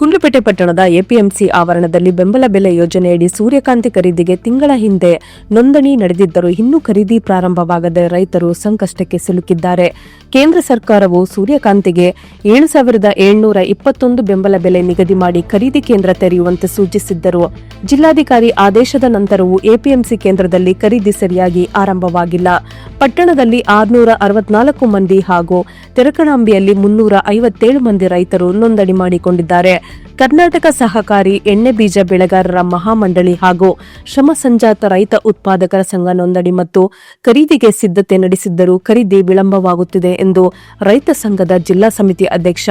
ಗುಂಡ್ಲುಪೇಟೆ ಪಟ್ಟಣದ ಎಪಿಎಂಸಿ ಆವರಣದಲ್ಲಿ ಬೆಂಬಲ ಬೆಲೆ ಯೋಜನೆಯಡಿ ಸೂರ್ಯಕಾಂತಿ ಖರೀದಿಗೆ ತಿಂಗಳ ಹಿಂದೆ ನೋಂದಣಿ ನಡೆದಿದ್ದರೂ ಇನ್ನೂ ಖರೀದಿ ಪ್ರಾರಂಭವಾಗದೆ ರೈತರು ಸಂಕಷ್ಟಕ್ಕೆ ಸಿಲುಕಿದ್ದಾರೆ. ಕೇಂದ್ರ ಸರ್ಕಾರವು ಸೂರ್ಯಕಾಂತಿಗೆ 7,721 ಬೆಂಬಲ ಬೆಲೆ ನಿಗದಿ ಮಾಡಿ ಖರೀದಿ ಕೇಂದ್ರ ತೆರೆಯುವಂತೆ ಸೂಚಿಸಿದ್ದರು. ಜಿಲ್ಲಾಧಿಕಾರಿ ಆದೇಶದ ನಂತರವೂ ಎಪಿಎಂಸಿ ಕೇಂದ್ರದಲ್ಲಿ ಖರೀದಿ ಸರಿಯಾಗಿ ಆರಂಭವಾಗಿಲ್ಲ. ಪಟ್ಟಣದಲ್ಲಿ 664 ಮಂದಿ ಹಾಗೂ ತೆರಕಣಾಂಬಿಯಲ್ಲಿ 357 ಮಂದಿ ರೈತರು ನೋಂದಣಿ ಮಾಡಿಕೊಂಡಿದ್ದಾರೆ. ಕರ್ನಾಟಕ ಸಹಕಾರಿ ಎಣ್ಣೆ ಬೀಜ ಬೆಳೆಗಾರರ ಮಹಾಮಂಡಳಿ ಹಾಗೂ ಶ್ರಮ ಸಂಜಾತ ರೈತ ಉತ್ಪಾದಕರ ಸಂಘ ನೋಂದಣಿ ಮತ್ತು ಖರೀದಿಗೆ ಸಿದ್ಧತೆ ನಡೆಸಿದ್ದರೂ ಖರೀದಿ ವಿಳಂಬವಾಗುತ್ತಿದೆ ಎಂದು ರೈತ ಸಂಘದ ಜಿಲ್ಲಾ ಸಮಿತಿ ಅಧ್ಯಕ್ಷ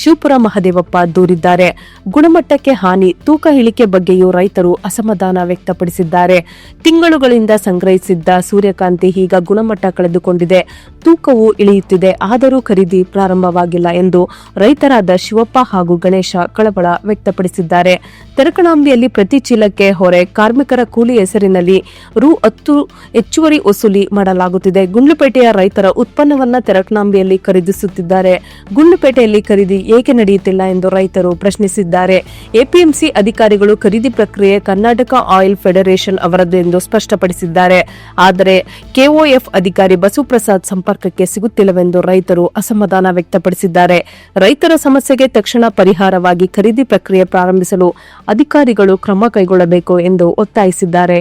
ಶಿವಪುರ ಮಹದೇವಪ್ಪ ದೂರಿದ್ದಾರೆ. ಗುಣಮಟ್ಟಕ್ಕೆ ಹಾನಿ, ತೂಕ ಇಳಿಕೆ ಬಗ್ಗೆಯೂ ರೈತರು ಅಸಮಾಧಾನ ವ್ಯಕ್ತಪಡಿಸಿದ್ದಾರೆ. ತಿಂಗಳುಗಳಿಂದ ಸಂಗ್ರಹಿಸಿದ್ದ ಸೂರ್ಯಕಾಂತಿ ಈಗ ಗುಣಮಟ್ಟ ಕಳೆದುಕೊಂಡಿದೆ, ತೂಕವೂ ಇಳಿಯುತ್ತಿದೆ, ಆದರೂ ಖರೀದಿ ಪ್ರಾರಂಭವಾಗಿಲ್ಲ ಎಂದು ರೈತರಾದ ಶಿವಪ್ಪ ಹಾಗೂ ಗಣೇಶ ಕಳವಳ ವ್ಯಕ್ತಪಡಿಸಿದ್ದಾರೆ. ತೆರಕಣಾಂಬಿಯಲ್ಲಿ ಪ್ರತಿ ಚೀಲಕ್ಕೆ ಹೊರೆ, ಕಾರ್ಮಿಕರ ಕೂಲಿ ಹೆಸರಿನಲ್ಲಿ ರೂ. 10 ಹೆಚ್ಚುವರಿ ವಸೂಲಿ ಮಾಡಲಾಗುತ್ತಿದೆ. ಗುಂಡ್ಲುಪೇಟೆಯ ರೈತರ ಉತ್ಪನ್ನವನ್ನ ತೆರಕಣಾಂಬಿಯಲ್ಲಿ ಖರೀದಿಸುತ್ತಿದ್ದಾರೆ. ಗುಂಡ್ಲುಪೇಟೆಯಲ್ಲಿ ಖರೀದಿ ಏಕೆ ನಡೆಯುತ್ತಿಲ್ಲ ಎಂದು ರೈತರು ಪ್ರಶ್ನಿಸಿದ್ದಾರೆ. ಎಪಿಎಂಸಿ ಅಧಿಕಾರಿಗಳು ಖರೀದಿ ಪ್ರಕ್ರಿಯೆ ಕರ್ನಾಟಕ ಆಯಿಲ್ ಫೆಡರೇಷನ್ ಅವರದ್ದು ಎಂದು ಸ್ಪಷ್ಟಪಡಿಸಿದ್ದಾರೆ. ಆದರೆ ಕೆಒಎಫ್ ಅಧಿಕಾರಿ ಬಸವಪ್ರಸಾದ್ ಸಂಪರ್ಕಕ್ಕೆ ಸಿಗುತ್ತಿಲ್ಲವೆಂದು ರೈತರು ಅಸಮಾಧಾನ ವ್ಯಕ್ತಪಡಿಸಿದ್ದಾರೆ. ರೈತರ ಸಮಸ್ಯೆಗೆ ತಕ್ಷಣ ಪರಿಹಾರವಾಗಿ ಖರೀದಿ ಪ್ರಕ್ರಿಯೆ ಪ್ರಾರಂಭಿಸಲು ಅಧಿಕಾರಿಗಳು ಕ್ರಮ ಕೈಗೊಳ್ಳಬೇಕು ಎಂದು ಒತ್ತಾಯಿಸಿದ್ದಾರೆ.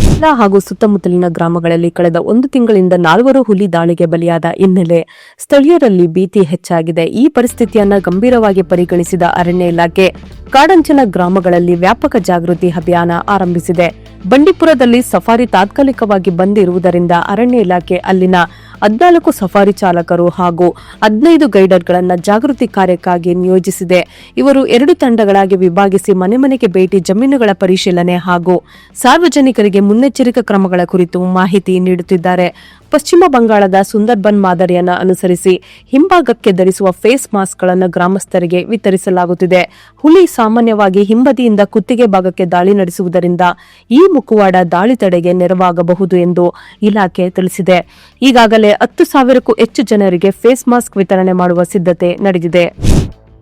ಜಿಲ್ಲಾ ಹಾಗೂ ಸುತ್ತಮುತ್ತಲಿನ ಗ್ರಾಮಗಳಲ್ಲಿ ಕಳೆದ 1 ತಿಂಗಳಿಂದ 4 ಹುಲಿ ದಾಳಿಗೆ ಬಲಿಯಾದ ಹಿನ್ನೆಲೆ ಸ್ಥಳೀಯರಲ್ಲಿ ಭೀತಿ ಹೆಚ್ಚಾಗಿದೆ. ಈ ಪರಿಸ್ಥಿತಿಯನ್ನು ಗಂಭೀರವಾಗಿ ಪರಿಗಣಿಸಿದ ಅರಣ್ಯ ಇಲಾಖೆ ಕಾಡಂಚಿನ ಗ್ರಾಮಗಳಲ್ಲಿ ವ್ಯಾಪಕ ಜಾಗೃತಿ ಅಭಿಯಾನ ಆರಂಭಿಸಿದೆ. ಬಂಡೀಪುರದಲ್ಲಿ ಸಫಾರಿ ತಾತ್ಕಾಲಿಕವಾಗಿ ಬಂದ್ ಇರುವುದರಿಂದ ಅರಣ್ಯ ಇಲಾಖೆ ಅಲ್ಲಿನ 14 ಸಫಾರಿ ಚಾಲಕರು ಹಾಗೂ 15 ಗೈಡರ್ಗಳನ್ನು ಜಾಗೃತಿ ಕಾರ್ಯಕ್ಕಾಗಿ ನಿಯೋಜಿಸಿದೆ. ಇವರು 2 ತಂಡಗಳಾಗಿ ವಿಭಾಗಿಸಿ ಮನೆ ಮನೆಗೆ ಭೇಟಿ, ಜಮೀನುಗಳ ಪರಿಶೀಲನೆ ಹಾಗೂ ಸಾರ್ವಜನಿಕರಿಗೆ ಮುನ್ನೆಚ್ಚರಿಕಾ ಕ್ರಮಗಳ ಕುರಿತು ಮಾಹಿತಿ ನೀಡುತ್ತಿದ್ದಾರೆ. ಪಶ್ಚಿಮ ಬಂಗಾಳದ ಸುಂದರ್ಬನ್ ಮಾದರಿಯನ್ನು ಅನುಸರಿಸಿ ಹಿಂಭಾಗಕ್ಕೆ ಧರಿಸುವ ಫೇಸ್ ಮಾಸ್ಕ್ಗಳನ್ನು ಗ್ರಾಮಸ್ಥರಿಗೆ ವಿತರಿಸಲಾಗುತ್ತಿದೆ. ಹುಲಿ ಸಾಮಾನ್ಯವಾಗಿ ಹಿಂಬದಿಯಿಂದ ಕುತ್ತಿಗೆ ಭಾಗಕ್ಕೆ ದಾಳಿ ನಡೆಸುವುದರಿಂದ ಈ ಮುಖವಾಡ ದಾಳಿ ತಡೆಗೆ ನೆರವಾಗಬಹುದು ಎಂದು ಇಲಾಖೆ ತಿಳಿಸಿದೆ. ಈಗಾಗಲೇ 10,000ಕ್ಕೂ ಹೆಚ್ಚು ಜನರಿಗೆ ಫೇಸ್ ಮಾಸ್ಕ್ ವಿತರಣೆ ಮಾಡುವ ಸಿದ್ಧತೆ ನಡೆದಿದೆ.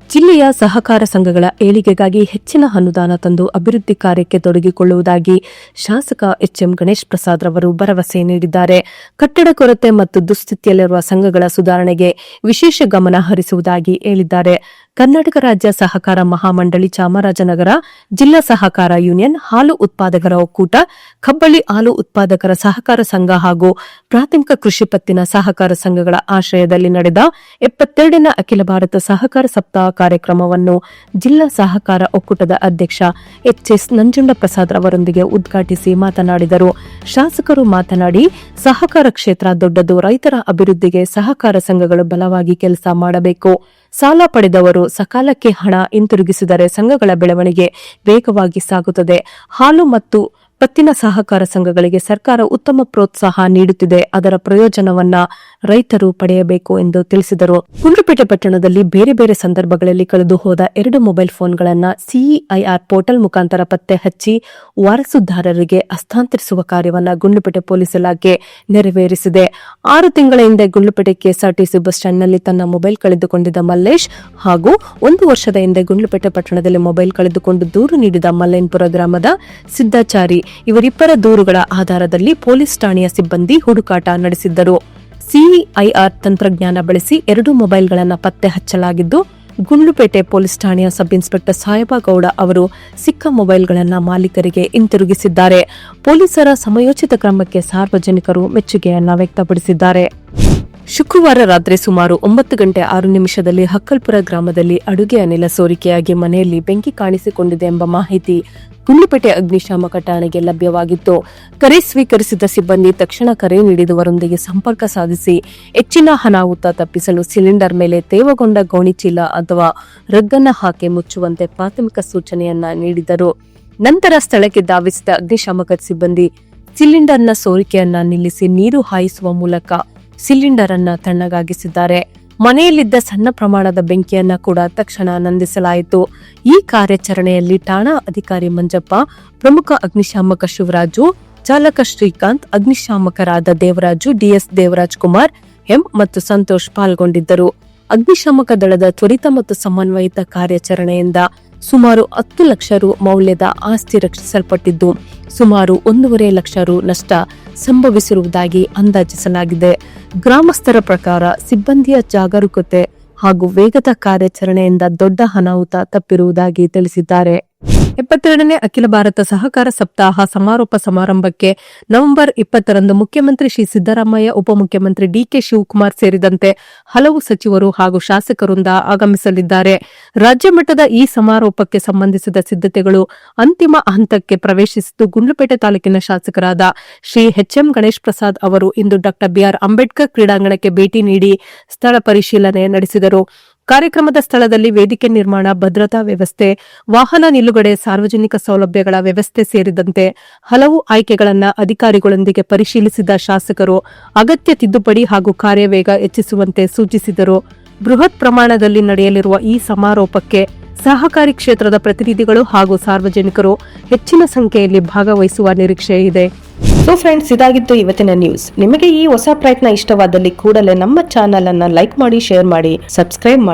ಜಿಲ್ಲೆಯ ಸಹಕಾರ ಸಂಘಗಳ ಏಳಿಗೆಗಾಗಿ ಹೆಚ್ಚಿನ ಅನುದಾನ ತಂದು ಅಭಿವೃದ್ಧಿ ಕಾರ್ಯಕ್ಕೆ ತೊಡಗಿಕೊಳ್ಳುವುದಾಗಿ ಶಾಸಕ ಎಚ್ಎಂ ಗಣೇಶ್ ಪ್ರಸಾದ್ ರವರು ಭರವಸೆ ನೀಡಿದ್ದಾರೆ. ಕಟ್ಟಡ ಕೊರತೆ ಮತ್ತು ದುಸ್ಥಿತಿಯಲ್ಲಿರುವ ಸಂಘಗಳ ಸುಧಾರಣೆಗೆ ವಿಶೇಷ ಗಮನ ಹರಿಸುವುದಾಗಿ ಹೇಳಿದ್ದಾರೆ. ಕರ್ನಾಟಕ ರಾಜ್ಯ ಸಹಕಾರ ಮಹಾಮಂಡಳಿ ಚಾಮರಾಜನಗರ, ಜಿಲ್ಲಾ ಸಹಕಾರ ಯೂನಿಯನ್, ಹಾಲು ಉತ್ಪಾದಕರ ಒಕ್ಕೂಟ, ಕಬ್ಬಳ್ಳಿ ಹಾಲು ಉತ್ಪಾದಕರ ಸಹಕಾರ ಸಂಘ ಹಾಗೂ ಪ್ರಾಥಮಿಕ ಕೃಷಿ ಪತ್ತಿನ ಸಹಕಾರ ಸಂಘಗಳ ಆಶ್ರಯದಲ್ಲಿ ನಡೆದ 72ನೇ ಅಖಿಲ ಭಾರತ ಸಹಕಾರ ಸಪ್ತಾಹ ಕಾರ್ಯಕ್ರಮವನ್ನು ಜಿಲ್ಲಾ ಸಹಕಾರ ಒಕ್ಕೂಟದ ಅಧ್ಯಕ್ಷ ಎಚ್ಎಸ್ ನಂಜುಂಡ ಪ್ರಸಾದ್ ಅವರೊಂದಿಗೆ ಉದ್ಘಾಟಿಸಿ ಮಾತನಾಡಿದರು. ಶಾಸಕರು ಮಾತನಾಡಿ, ಸಹಕಾರ ಕ್ಷೇತ್ರ ದೊಡ್ಡದು, ರೈತರ ಅಭಿವೃದ್ಧಿಗೆ ಸಹಕಾರ ಸಂಘಗಳು ಬಲವಾಗಿ ಕೆಲಸ ಮಾಡಬೇಕು. ಸಾಲ ಪಡೆದವರು ಸಕಾಲಕ್ಕೆ ಹಣ ಹಿಂತಿರುಗಿಸಿದರೆ ಸಂಘಗಳ ಬೆಳವಣಿಗೆ ವೇಗವಾಗಿ ಸಾಗುತ್ತದೆ. ಹಾಲು ಮತ್ತು ಪತ್ತಿನ ಸಹಕಾರ ಸಂಘಗಳಿಗೆ ಸರ್ಕಾರ ಉತ್ತಮ ಪ್ರೋತ್ಸಾಹ ನೀಡುತ್ತಿದೆ, ಅದರ ಪ್ರಯೋಜನವನ್ನ ರೈತರು ಪಡೆಯಬೇಕು ಎಂದು ತಿಳಿಸಿದರು. ಗುಂಡ್ಲುಪೇಟೆ ಪಟ್ಟಣದಲ್ಲಿ ಬೇರೆ ಬೇರೆ ಸಂದರ್ಭಗಳಲ್ಲಿ ಕಳೆದು ಹೋದ 2 ಮೊಬೈಲ್ ಫೋನ್ಗಳನ್ನು ಸಿಇಐಆರ್ ಪೋರ್ಟಲ್ ಮುಖಾಂತರ ಪತ್ತೆ ಹಚ್ಚಿ ವಾರಸುದಾರರಿಗೆ ಹಸ್ತಾಂತರಿಸುವ ಕಾರ್ಯವನ್ನು ಗುಂಡ್ಲುಪೇಟೆ ಪೊಲೀಸ್ ಇಲಾಖೆ ನೆರವೇರಿಸಿದೆ. 6 ತಿಂಗಳ ಹಿಂದೆ ಗುಂಡ್ಲುಪೇಟೆ ಕೆಎಸ್ಆರ್ಟಿಸಿ ಬಸ್ ಸ್ಟ್ಯಾಂಡ್ನಲ್ಲಿ ತನ್ನ ಮೊಬೈಲ್ ಕಳೆದುಕೊಂಡಿದ್ದ ಮಲ್ಲೇಶ್ ಹಾಗೂ 1 ವರ್ಷದ ಹಿಂದೆ ಗುಂಡ್ಲುಪೇಟೆ ಪಟ್ಟಣದಲ್ಲಿ ಮೊಬೈಲ್ ಕಳೆದುಕೊಂಡು ದೂರು ನೀಡಿದ ಮಲ್ಲೇನ್ಪುರ ಗ್ರಾಮದ ಸಿದ್ದಾಚಾರಿ ಇವರಿಬ್ಬರ ದೂರುಗಳ ಆಧಾರದಲ್ಲಿ ಪೊಲೀಸ್ ಠಾಣೆಯ ಸಿಬ್ಬಂದಿ ಹುಡುಕಾಟ ನಡೆಸಿದ್ದರು. ಸಿಇಐಆರ್ ತಂತ್ರಜ್ಞಾನ ಬಳಸಿ 2 ಮೊಬೈಲ್ಗಳನ್ನು ಪತ್ತೆ ಹಚ್ಚಲಾಗಿದ್ದು, ಗುಂಡ್ಲುಪೇಟೆ ಪೊಲೀಸ್ ಠಾಣೆಯ ಸಬ್ ಇನ್ಸ್ಪೆಕ್ಟರ್ ಸಾಹೇಬಗೌಡ ಅವರು ಸಿಕ್ಕ ಮೊಬೈಲ್ಗಳನ್ನು ಮಾಲೀಕರಿಗೆ ಹಿಂತಿರುಗಿಸಿದ್ದಾರೆ. ಪೊಲೀಸರ ಸಮಯೋಚಿತ ಕ್ರಮಕ್ಕೆ ಸಾರ್ವಜನಿಕರು ಮೆಚ್ಚುಗೆಯನ್ನ ವ್ಯಕ್ತಪಡಿಸಿದ್ದಾರೆ. ಶುಕ್ರವಾರ ರಾತ್ರಿ ಸುಮಾರು 9 ಗಂಟೆ 6 ನಿಮಿಷದಲ್ಲಿ ಹಕ್ಕಲ್ಪುರ ಗ್ರಾಮದಲ್ಲಿ ಅಡುಗೆ ಅನಿಲ ಸೋರಿಕೆಯಾಗಿ ಮನೆಯಲ್ಲಿ ಬೆಂಕಿ ಕಾಣಿಸಿಕೊಂಡಿದೆ ಎಂಬ ಮಾಹಿತಿ ಗುಂಡ್ಲುಪೇಟೆ ಅಗ್ನಿಶಾಮಕ ಠಾಣೆಗೆ ಲಭ್ಯವಾಗಿತ್ತು. ಕರೆ ಸ್ವೀಕರಿಸಿದ ಸಿಬ್ಬಂದಿ ತಕ್ಷಣ ಕರೆ ನೀಡಿದವರೊಂದಿಗೆ ಸಂಪರ್ಕ ಸಾಧಿಸಿ ಹೆಚ್ಚಿನ ಅನಾಹುತ ತಪ್ಪಿಸಲು ಸಿಲಿಂಡರ್ ಮೇಲೆ ತೇವಗೊಂಡ ಗೋಣಿಚೀಲ ಅಥವಾ ರಗ್ಗನ್ನ ಹಾಕಿ ಮುಚ್ಚುವಂತೆ ಪ್ರಾಥಮಿಕ ಸೂಚನೆಯನ್ನ ನೀಡಿದರು. ನಂತರ ಸ್ಥಳಕ್ಕೆ ಧಾವಿಸಿದ ಅಗ್ನಿಶಾಮಕ ಸಿಬ್ಬಂದಿ ಸಿಲಿಂಡರ್ನ ಸೋರಿಕೆಯನ್ನ ನಿಲ್ಲಿಸಿ ನೀರು ಹಾಯಿಸುವ ಮೂಲಕ ಸಿಲಿಂಡರ್ ಅನ್ನ ತಣ್ಣಗಾಗಿಸಿದ್ದಾರೆ. ಮನೆಯಲ್ಲಿದ್ದ ಸಣ್ಣ ಪ್ರಮಾಣದ ಬೆಂಕಿಯನ್ನ ಕೂಡ ತಕ್ಷಣ ನಂದಿಸಲಾಯಿತು. ಈ ಕಾರ್ಯಾಚರಣೆಯಲ್ಲಿ ಠಾಣಾ ಅಧಿಕಾರಿ ಮಂಜಪ್ಪ, ಪ್ರಮುಖ ಅಗ್ನಿಶಾಮಕ ಶಿವರಾಜು, ಚಾಲಕ ಶ್ರೀಕಾಂತ್, ಅಗ್ನಿಶಾಮಕರಾದ ದೇವರಾಜು, ಡಿಎಸ್ ದೇವರಾಜ್ ಕುಮಾರ್, ಎಂ ಮತ್ತು ಸಂತೋಷ್ ಪಾಲ್ಗೊಂಡಿದ್ದರು. ಅಗ್ನಿಶಾಮಕ ದಳದ ತ್ವರಿತ ಮತ್ತು ಸಮನ್ವಯಿತ ಕಾರ್ಯಾಚರಣೆಯಿಂದ ಸುಮಾರು 10 ಲಕ್ಷ ರು ಮೌಲ್ಯದ ಆಸ್ತಿ ರಕ್ಷಿಸಲ್ಪಟ್ಟಿದ್ದು ಸುಮಾರು 1.5 ಲಕ್ಷ ರು ನಷ್ಟ ಸಂಭವಿಸಿರುವುದಾಗಿ ಅಂದಾಜಿಸಲಾಗಿದೆ. ಗ್ರಾಮಸ್ಥರ ಪ್ರಕಾರ ಸಿಬ್ಬಂದಿಯ ಜಾಗರೂಕತೆ ಹಾಗೂ ವೇಗದ ಕಾರ್ಯಾಚರಣೆಯಿಂದ ದೊಡ್ಡ ಅನಾಹುತ ತಪ್ಪಿರುವುದಾಗಿ ತಿಳಿಸಿದ್ದಾರೆ. 72ನೇ ಅಖಿಲ ಭಾರತ ಸಹಕಾರ ಸಪ್ತಾಹ ಸಮಾರೋಪ ಸಮಾರಂಭಕ್ಕೆ ನವೆಂಬರ್ 20ರಂದು ಮುಖ್ಯಮಂತ್ರಿ ಶ್ರೀ ಸಿದ್ದರಾಮಯ್ಯ, ಉಪಮುಖ್ಯಮಂತ್ರಿ ಡಿಕೆ ಶಿವಕುಮಾರ್ ಸೇರಿದಂತೆ ಹಲವು ಸಚಿವರು ಹಾಗೂ ಶಾಸಕರಿಂದ ಆಗಮಿಸಲಿದ್ದಾರೆ. ರಾಜ್ಯ ಮಟ್ಟದ ಈ ಸಮಾರೋಪಕ್ಕೆ ಸಂಬಂಧಿಸಿದ ಸಿದ್ಧತೆಗಳು ಅಂತಿಮ ಹಂತಕ್ಕೆ ಪ್ರವೇಶಿಸಿದ್ದು, ಗುಂಡ್ಲುಪೇಟೆ ತಾಲೂಕಿನ ಶಾಸಕರಾದ ಶ್ರೀ ಎಚ್.ಎಂ. ಗಣೇಶ್ ಪ್ರಸಾದ್ ಅವರು ಇಂದು ಡಾ. ಬಿ.ಆರ್. ಅಂಬೇಡ್ಕರ್ ಕ್ರೀಡಾಂಗಣಕ್ಕೆ ಭೇಟಿ ನೀಡಿ ಸ್ಥಳ ಪರಿಶೀಲನೆ ನಡೆಸಿದರು. ಕಾರ್ಯಕ್ರಮದ ಸ್ಥಳದಲ್ಲಿ ವೇದಿಕೆ ನಿರ್ಮಾಣ, ಭದ್ರತಾ ವ್ಯವಸ್ಥೆ, ವಾಹನ ನಿಲುಗಡೆ, ಸಾರ್ವಜನಿಕ ಸೌಲಭ್ಯಗಳ ವ್ಯವಸ್ಥೆ ಸೇರಿದಂತೆ ಹಲವು ಆಯ್ಕೆಗಳನ್ನು ಅಧಿಕಾರಿಗಳೊಂದಿಗೆ ಪರಿಶೀಲಿಸಿದ ಶಾಸಕರು ಅಗತ್ಯ ತಿದ್ದುಪಡಿ ಹಾಗೂ ಕಾರ್ಯವೇಗ ಹೆಚ್ಚಿಸುವಂತೆ ಸೂಚಿಸಿದರು. ಬೃಹತ್ ಪ್ರಮಾಣದಲ್ಲಿ ನಡೆಯಲಿರುವ ಈ ಸಮಾರೋಪಕ್ಕೆ ಸಹಕಾರಿ ಕ್ಷೇತ್ರದ ಪ್ರತಿನಿಧಿಗಳು ಹಾಗೂ ಸಾರ್ವಜನಿಕರು ಹೆಚ್ಚಿನ ಸಂಖ್ಯೆಯಲ್ಲಿ ಭಾಗವಹಿಸುವ ನಿರೀಕ್ಷೆ ಇದೆ. ಸೊ ಫ್ರೆಂಡ್ಸ್, ಇದಾಗಿತ್ತು ಇವತ್ತಿನ ನ್ಯೂಸ್. ನಿಮಗೆ ಈ ಹೊಸ ಪ್ರಯತ್ನ ಇಷ್ಟವಾದಲ್ಲಿ ಕೂಡಲೇ ನಮ್ಮ ಚಾನೆಲ್ ಅನ್ನು ಲೈಕ್ ಮಾಡಿ, ಶೇರ್ ಮಾಡಿ, ಸಬ್ಸ್ಕ್ರೈಬ್ ಮಾಡಿ.